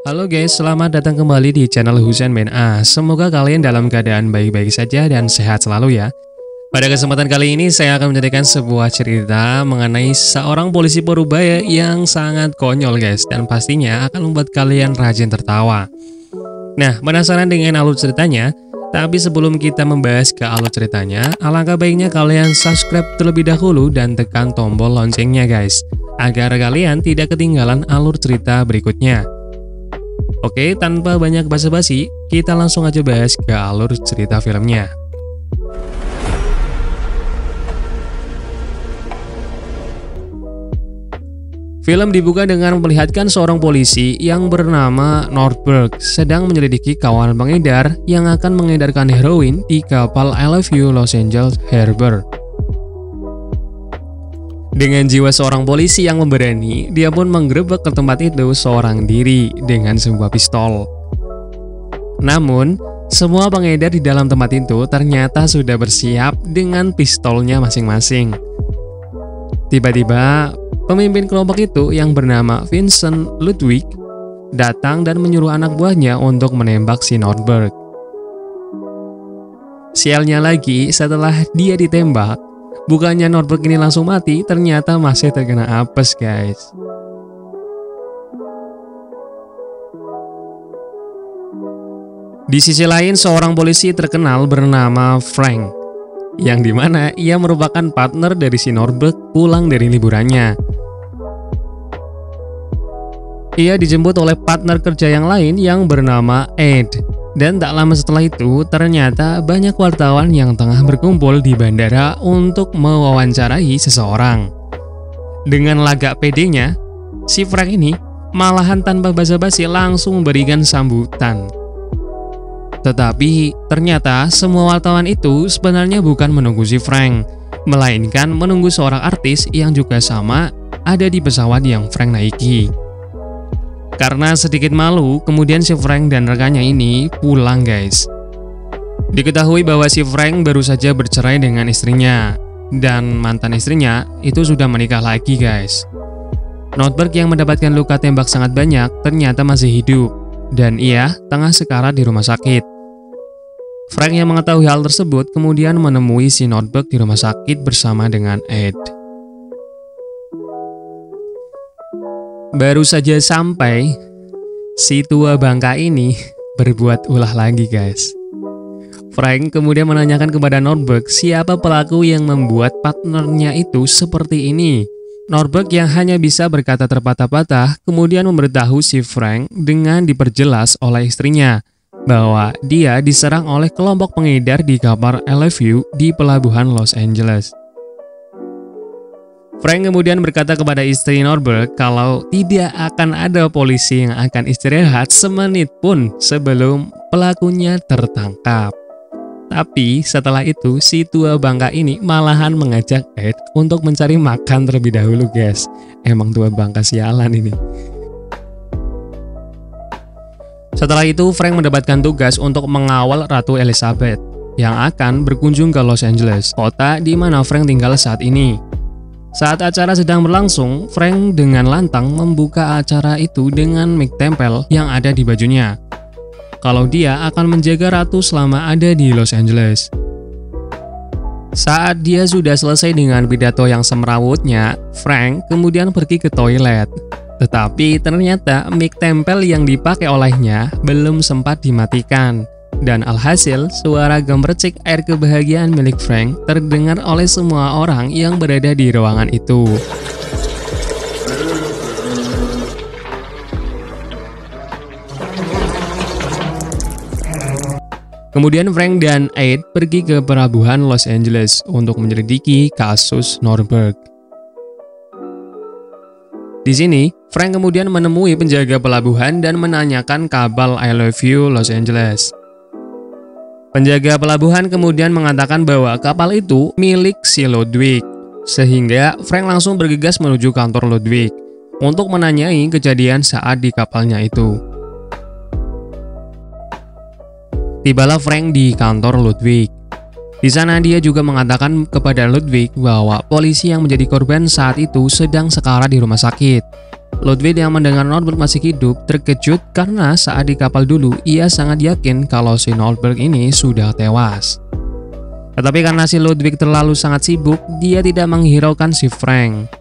Halo guys, selamat datang kembali di channel Husain bin A. Semoga kalian dalam keadaan baik-baik saja dan sehat selalu ya. Pada kesempatan kali ini saya akan menjadikan sebuah cerita mengenai seorang polisi Parubaya yang sangat konyol guys, dan pastinya akan membuat kalian rajin tertawa. Nah, penasaran dengan alur ceritanya? Tapi sebelum kita membahas ke alur ceritanya, alangkah baiknya kalian subscribe terlebih dahulu dan tekan tombol loncengnya guys, agar kalian tidak ketinggalan alur cerita berikutnya. Oke, tanpa banyak basa-basi, kita langsung aja bahas ke alur cerita filmnya. Film dibuka dengan memperlihatkan seorang polisi yang bernama Nordberg sedang menyelidiki kawanan pengedar yang akan mengedarkan heroin di kapal I Love You Los Angeles Harbor. Dengan jiwa seorang polisi yang memberani, dia pun menggerebek ke tempat itu seorang diri dengan sebuah pistol. Namun, semua pengedar di dalam tempat itu ternyata sudah bersiap dengan pistolnya masing-masing. Tiba-tiba, pemimpin kelompok itu yang bernama Vincent Ludwig datang dan menyuruh anak buahnya untuk menembak si Nordberg. Sialnya lagi, setelah dia ditembak, bukannya Nordberg ini langsung mati, ternyata masih terkena apes guys. Di sisi lain, seorang polisi terkenal bernama Frank, yang dimana ia merupakan partner dari si Nordberg pulang dari liburannya. Ia dijemput oleh partner kerja yang lain yang bernama Ed. Dan tak lama setelah itu, ternyata banyak wartawan yang tengah berkumpul di bandara untuk mewawancarai seseorang. Dengan lagak pedenya, si Frank ini malahan tanpa basa-basi langsung memberikan sambutan. Tetapi ternyata semua wartawan itu sebenarnya bukan menunggu si Frank, melainkan menunggu seorang artis yang juga sama ada di pesawat yang Frank naiki. Karena sedikit malu, kemudian si Frank dan rekannya ini pulang guys. Diketahui bahwa si Frank baru saja bercerai dengan istrinya, dan mantan istrinya itu sudah menikah lagi guys. Nordberg yang mendapatkan luka tembak sangat banyak ternyata masih hidup, dan ia tengah sekarat di rumah sakit. Frank yang mengetahui hal tersebut kemudian menemui si Nordberg di rumah sakit bersama dengan Ed. Baru saja sampai, si tua bangka ini berbuat ulah lagi guys. Frank kemudian menanyakan kepada Nordberg siapa pelaku yang membuat partnernya itu seperti ini. Nordberg yang hanya bisa berkata terpatah-patah kemudian memberitahu si Frank dengan diperjelas oleh istrinya bahwa dia diserang oleh kelompok pengedar di kapal I Love You di pelabuhan Los Angeles. Frank kemudian berkata kepada istri Nordberg kalau tidak akan ada polisi yang akan istirahat semenit pun sebelum pelakunya tertangkap. Tapi setelah itu si tua bangka ini malahan mengajak Ed untuk mencari makan terlebih dahulu guys. Emang tua bangka sialan ini. Setelah itu Frank mendapatkan tugas untuk mengawal Ratu Elizabeth yang akan berkunjung ke Los Angeles, kota di mana Frank tinggal saat ini. Saat acara sedang berlangsung, Frank dengan lantang membuka acara itu dengan mic tempel yang ada di bajunya. Kalau dia akan menjaga ratu selama ada di Los Angeles. Saat dia sudah selesai dengan pidato yang semrawutnya, Frank kemudian pergi ke toilet. Tetapi ternyata mic tempel yang dipakai olehnya belum sempat dimatikan. Dan alhasil, suara gemercik air kebahagiaan milik Frank terdengar oleh semua orang yang berada di ruangan itu. Kemudian Frank dan Ed pergi ke pelabuhan Los Angeles untuk menyelidiki kasus Nordberg. Di sini, Frank kemudian menemui penjaga pelabuhan dan menanyakan kapal I Love You Los Angeles. Penjaga pelabuhan kemudian mengatakan bahwa kapal itu milik si Ludwig, sehingga Frank langsung bergegas menuju kantor Ludwig untuk menanyai kejadian saat di kapalnya itu. Tibalah Frank di kantor Ludwig. Di sana dia juga mengatakan kepada Ludwig bahwa polisi yang menjadi korban saat itu sedang sekarat di rumah sakit. Ludwig yang mendengar Nordberg masih hidup terkejut karena saat di kapal dulu ia sangat yakin kalau si Nordberg ini sudah tewas. Tetapi karena si Ludwig terlalu sangat sibuk, dia tidak menghiraukan si Frank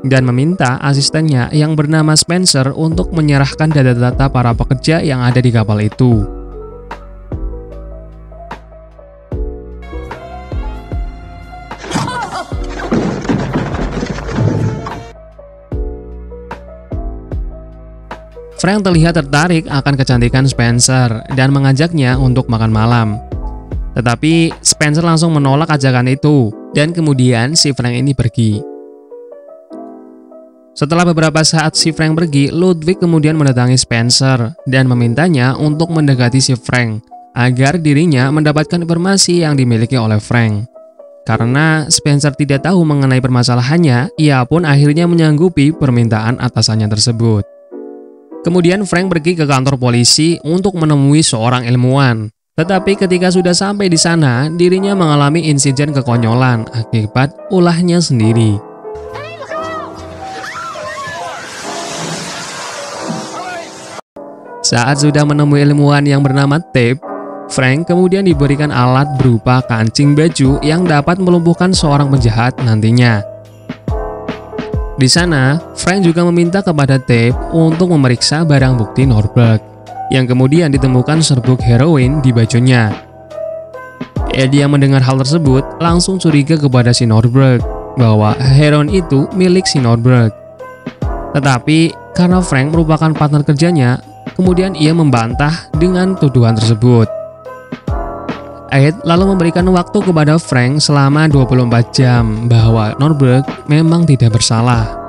dan meminta asistennya yang bernama Spencer untuk menyerahkan data-data para pekerja yang ada di kapal itu. Frank terlihat tertarik akan kecantikan Spencer dan mengajaknya untuk makan malam. Tetapi Spencer langsung menolak ajakan itu dan kemudian si Frank ini pergi. Setelah beberapa saat si Frank pergi, Ludwig kemudian mendatangi Spencer dan memintanya untuk mendekati si Frank agar dirinya mendapatkan informasi yang dimiliki oleh Frank. Karena Spencer tidak tahu mengenai permasalahannya, ia pun akhirnya menyanggupi permintaan atasannya tersebut. Kemudian Frank pergi ke kantor polisi untuk menemui seorang ilmuwan. Tetapi ketika sudah sampai di sana, dirinya mengalami insiden kekonyolan akibat ulahnya sendiri. Saat sudah menemui ilmuwan yang bernama Tape, Frank kemudian diberikan alat berupa kancing baju yang dapat melumpuhkan seorang penjahat nantinya. Di sana, Frank juga meminta kepada Tape untuk memeriksa barang bukti Nordberg, yang kemudian ditemukan serbuk heroin di bajunya. Eddie yang mendengar hal tersebut langsung curiga kepada si Nordberg bahwa heroin itu milik si Nordberg. Tetapi karena Frank merupakan partner kerjanya, kemudian ia membantah dengan tuduhan tersebut. Ed lalu memberikan waktu kepada Frank selama 24 jam bahwa Nordberg memang tidak bersalah.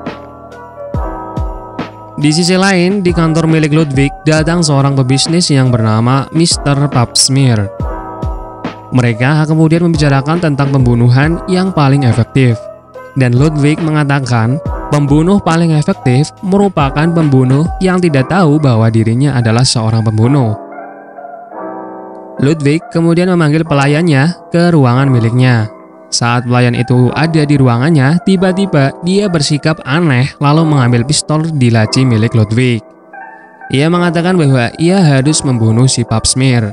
Di sisi lain, di kantor milik Ludwig datang seorang pebisnis yang bernama Mr. Papsmeer. Mereka kemudian membicarakan tentang pembunuhan yang paling efektif. Dan Ludwig mengatakan pembunuh paling efektif merupakan pembunuh yang tidak tahu bahwa dirinya adalah seorang pembunuh. Ludwig kemudian memanggil pelayannya ke ruangan miliknya. Saat pelayan itu ada di ruangannya, tiba-tiba dia bersikap aneh lalu mengambil pistol di laci milik Ludwig. Ia mengatakan bahwa ia harus membunuh si Papsmeer.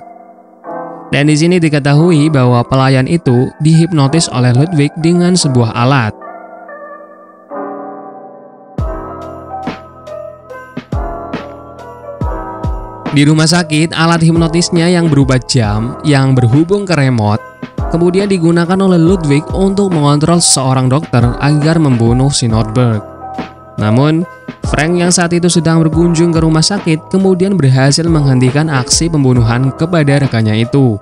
Dan di sini diketahui bahwa pelayan itu dihipnotis oleh Ludwig dengan sebuah alat. Di rumah sakit, alat hipnotisnya yang berupa jam yang berhubung ke remote kemudian digunakan oleh Ludwig untuk mengontrol seorang dokter agar membunuh si Nordberg. Namun, Frank yang saat itu sedang berkunjung ke rumah sakit kemudian berhasil menghentikan aksi pembunuhan kepada rekannya itu.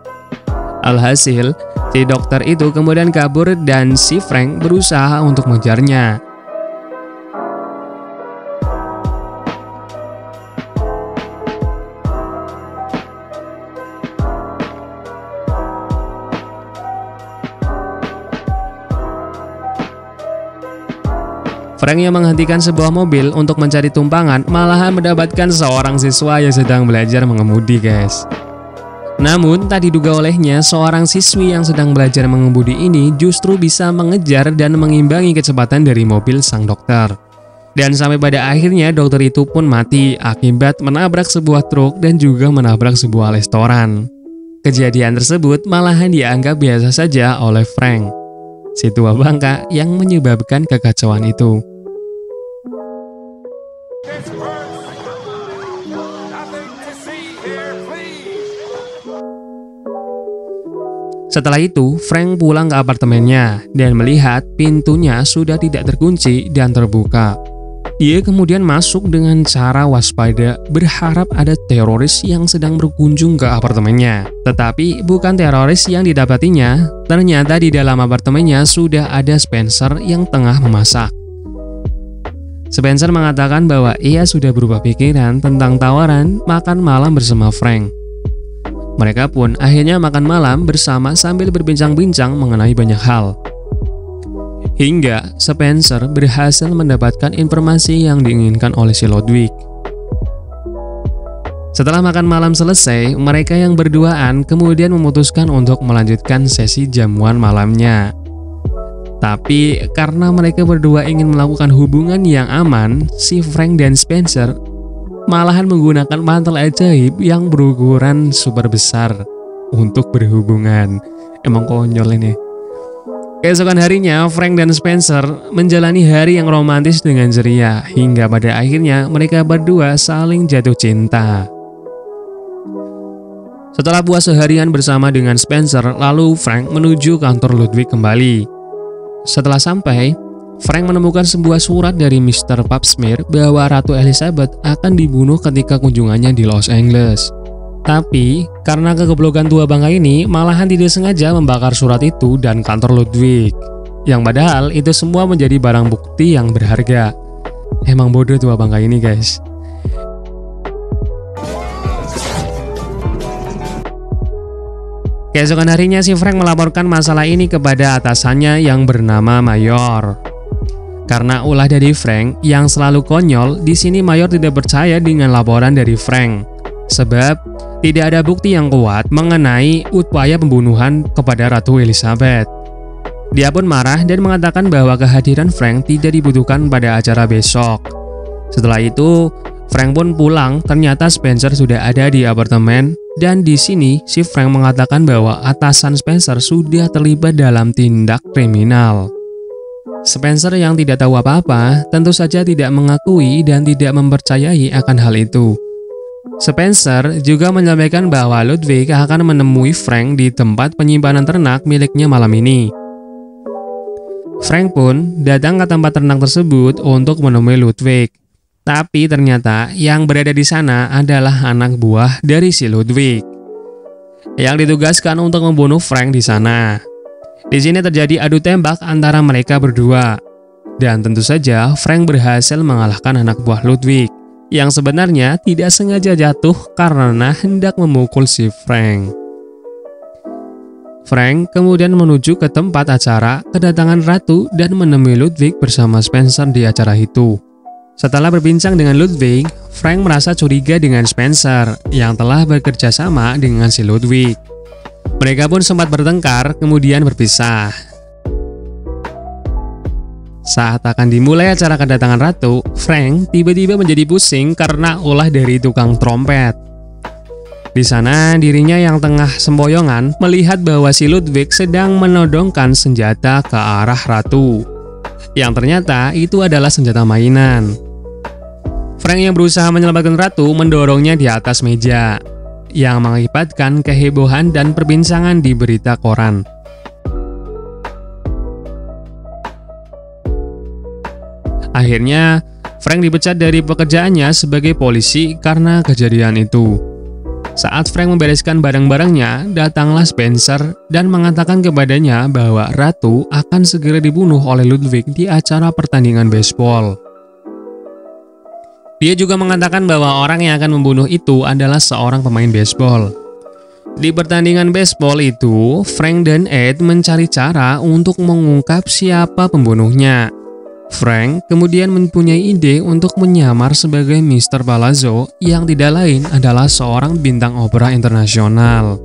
Alhasil, si dokter itu kemudian kabur dan si Frank berusaha untuk mengejarnya. Frank yang menghentikan sebuah mobil untuk mencari tumpangan malahan mendapatkan seorang siswa yang sedang belajar mengemudi, guys. Namun, tak diduga olehnya, seorang siswi yang sedang belajar mengemudi ini justru bisa mengejar dan mengimbangi kecepatan dari mobil sang dokter. Dan sampai pada akhirnya dokter itu pun mati akibat menabrak sebuah truk dan juga menabrak sebuah restoran. Kejadian tersebut malahan dianggap biasa saja oleh Frank, si tua bangka yang menyebabkan kekacauan itu. Setelah itu, Frank pulang ke apartemennya dan melihat pintunya sudah tidak terkunci dan terbuka. Dia kemudian masuk dengan cara waspada, berharap ada teroris yang sedang berkunjung ke apartemennya. Tetapi bukan teroris yang didapatinya, ternyata di dalam apartemennya sudah ada Spencer yang tengah memasak. Spencer mengatakan bahwa ia sudah berubah pikiran tentang tawaran makan malam bersama Frank. Mereka pun akhirnya makan malam bersama sambil berbincang-bincang mengenai banyak hal. Hingga Spencer berhasil mendapatkan informasi yang diinginkan oleh si Ludwig. Setelah makan malam selesai, mereka yang berduaan kemudian memutuskan untuk melanjutkan sesi jamuan malamnya. Tapi karena mereka berdua ingin melakukan hubungan yang aman, si Frank dan Spencer malahan menggunakan mantel ajaib yang berukuran super besar untuk berhubungan. Emang konyol ini. Keesokan harinya, Frank dan Spencer menjalani hari yang romantis dengan ceria, hingga pada akhirnya mereka berdua saling jatuh cinta. Setelah puas seharian bersama dengan Spencer, lalu Frank menuju kantor Ludwig kembali. Setelah sampai, Frank menemukan sebuah surat dari Mr. Papsmeer bahwa Ratu Elizabeth akan dibunuh ketika kunjungannya di Los Angeles. Tapi, karena kegoblokan tua bangka ini malahan tidak sengaja membakar surat itu dan kantor Ludwig. Yang padahal itu semua menjadi barang bukti yang berharga. Emang bodoh tua bangka ini, guys. Keesokan harinya si Frank melaporkan masalah ini kepada atasannya yang bernama Mayor. Karena ulah dari Frank yang selalu konyol, di sini Mayor tidak percaya dengan laporan dari Frank. Sebab tidak ada bukti yang kuat mengenai upaya pembunuhan kepada Ratu Elizabeth. Dia pun marah dan mengatakan bahwa kehadiran Frank tidak dibutuhkan pada acara besok. Setelah itu, Frank pun pulang. Ternyata Spencer sudah ada di apartemen, dan di sini si Frank mengatakan bahwa atasan Spencer sudah terlibat dalam tindak kriminal. Spencer yang tidak tahu apa-apa tentu saja tidak mengakui dan tidak mempercayai akan hal itu. Spencer juga menyampaikan bahwa Ludwig akan menemui Frank di tempat penyimpanan ternak miliknya malam ini. Frank pun datang ke tempat ternak tersebut untuk menemui Ludwig. Tapi ternyata yang berada di sana adalah anak buah dari si Ludwig yang ditugaskan untuk membunuh Frank di sana. Di sini terjadi adu tembak antara mereka berdua. Dan tentu saja Frank berhasil mengalahkan anak buah Ludwig yang sebenarnya tidak sengaja jatuh karena hendak memukul si Frank. Frank kemudian menuju ke tempat acara kedatangan Ratu dan menemui Ludwig bersama Spencer di acara itu. Setelah berbincang dengan Ludwig, Frank merasa curiga dengan Spencer yang telah bekerja sama dengan si Ludwig. Mereka pun sempat bertengkar, kemudian berpisah. Saat akan dimulai acara kedatangan Ratu, Frank tiba-tiba menjadi pusing karena ulah dari tukang trompet. Di sana, dirinya yang tengah sempoyongan melihat bahwa si Ludwig sedang menodongkan senjata ke arah Ratu, yang ternyata itu adalah senjata mainan. Frank yang berusaha menyelamatkan Ratu mendorongnya di atas meja, yang mengakibatkan kehebohan dan perbincangan di berita koran. Akhirnya, Frank dipecat dari pekerjaannya sebagai polisi karena kejadian itu. Saat Frank membereskan barang-barangnya, datanglah Spencer dan mengatakan kepadanya bahwa Ratu akan segera dibunuh oleh Ludwig di acara pertandingan baseball. Dia juga mengatakan bahwa orang yang akan membunuh itu adalah seorang pemain baseball. Di pertandingan baseball itu, Frank dan Ed mencari cara untuk mengungkap siapa pembunuhnya. Frank kemudian mempunyai ide untuk menyamar sebagai Mr. Palazzo yang tidak lain adalah seorang bintang opera internasional.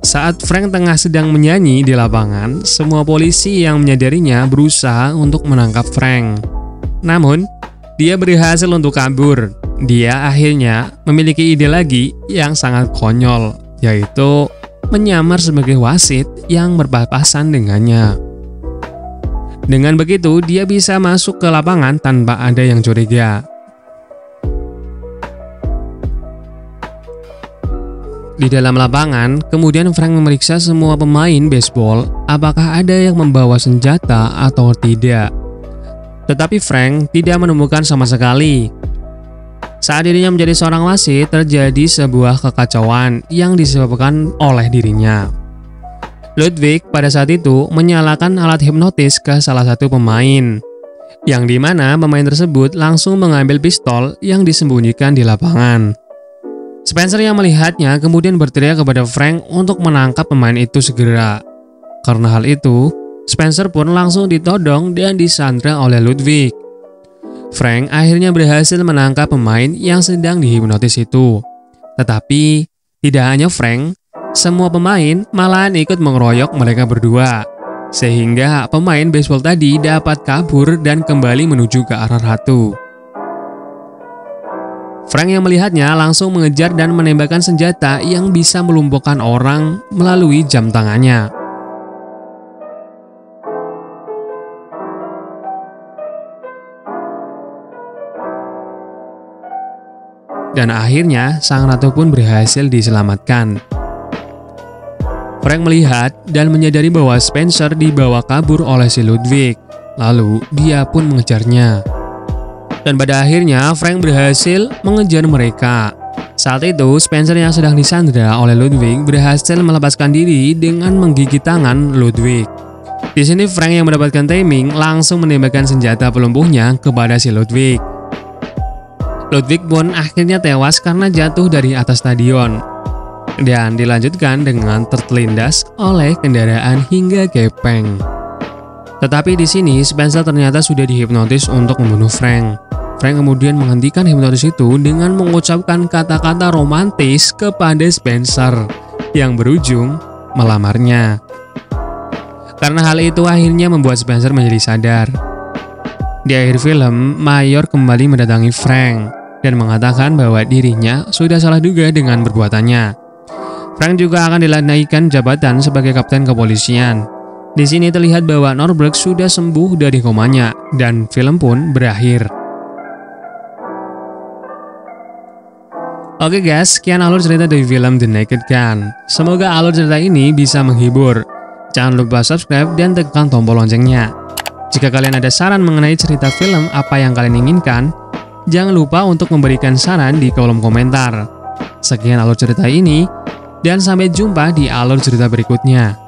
Saat Frank tengah sedang menyanyi di lapangan, semua polisi yang menyadarinya berusaha untuk menangkap Frank. Namun, dia berhasil untuk kabur. Dia akhirnya memiliki ide lagi yang sangat konyol, yaitu menyamar sebagai wasit yang berpapasan dengannya. Dengan begitu, dia bisa masuk ke lapangan tanpa ada yang curiga. Di dalam lapangan, kemudian Frank memeriksa semua pemain baseball apakah ada yang membawa senjata atau tidak. Tetapi Frank tidak menemukan sama sekali. Saat dirinya menjadi seorang wasit, terjadi sebuah kekacauan yang disebabkan oleh dirinya. Ludwig pada saat itu menyalakan alat hipnotis ke salah satu pemain, yang dimana pemain tersebut langsung mengambil pistol yang disembunyikan di lapangan. Spencer yang melihatnya kemudian berteriak kepada Frank untuk menangkap pemain itu segera. Karena hal itu, Spencer pun langsung ditodong dan disandra oleh Ludwig. Frank akhirnya berhasil menangkap pemain yang sedang dihipnotis itu. Tetapi, tidak hanya Frank, semua pemain malahan ikut mengeroyok mereka berdua. sehingga pemain baseball tadi dapat kabur dan kembali menuju ke arah ratu. Frank yang melihatnya langsung mengejar dan menembakkan senjata yang bisa melumpuhkan orang melalui jam tangannya. Dan akhirnya sang ratu pun berhasil diselamatkan. Frank melihat dan menyadari bahwa Spencer dibawa kabur oleh si Ludwig, lalu dia pun mengejarnya. Dan pada akhirnya Frank berhasil mengejar mereka. Saat itu Spencer yang sedang disandra oleh Ludwig berhasil melepaskan diri dengan menggigit tangan Ludwig. Di sini Frank yang mendapatkan timing langsung menembakkan senjata pelumpuhnya kepada si Ludwig. Ludwig pun akhirnya tewas karena jatuh dari atas stadion. Dan dilanjutkan dengan terlindas oleh kendaraan hingga gepeng. Tetapi di sini Spencer ternyata sudah dihipnotis untuk membunuh Frank. Frank kemudian menghentikan hipnotis itu dengan mengucapkan kata-kata romantis kepada Spencer yang berujung melamarnya. Karena hal itu akhirnya membuat Spencer menjadi sadar. Di akhir film, Mayor kembali mendatangi Frank dan mengatakan bahwa dirinya sudah salah duga dengan perbuatannya. Frank juga akan dinaikkan jabatan sebagai kapten kepolisian. Di sini terlihat bahwa Norberg sudah sembuh dari komanya dan film pun berakhir. Oke guys, sekian alur cerita dari film The Naked Gun. Semoga alur cerita ini bisa menghibur. Jangan lupa subscribe dan tekan tombol loncengnya. Jika kalian ada saran mengenai cerita film apa yang kalian inginkan, jangan lupa untuk memberikan saran di kolom komentar. Sekian alur cerita ini, dan sampai jumpa di alur cerita berikutnya.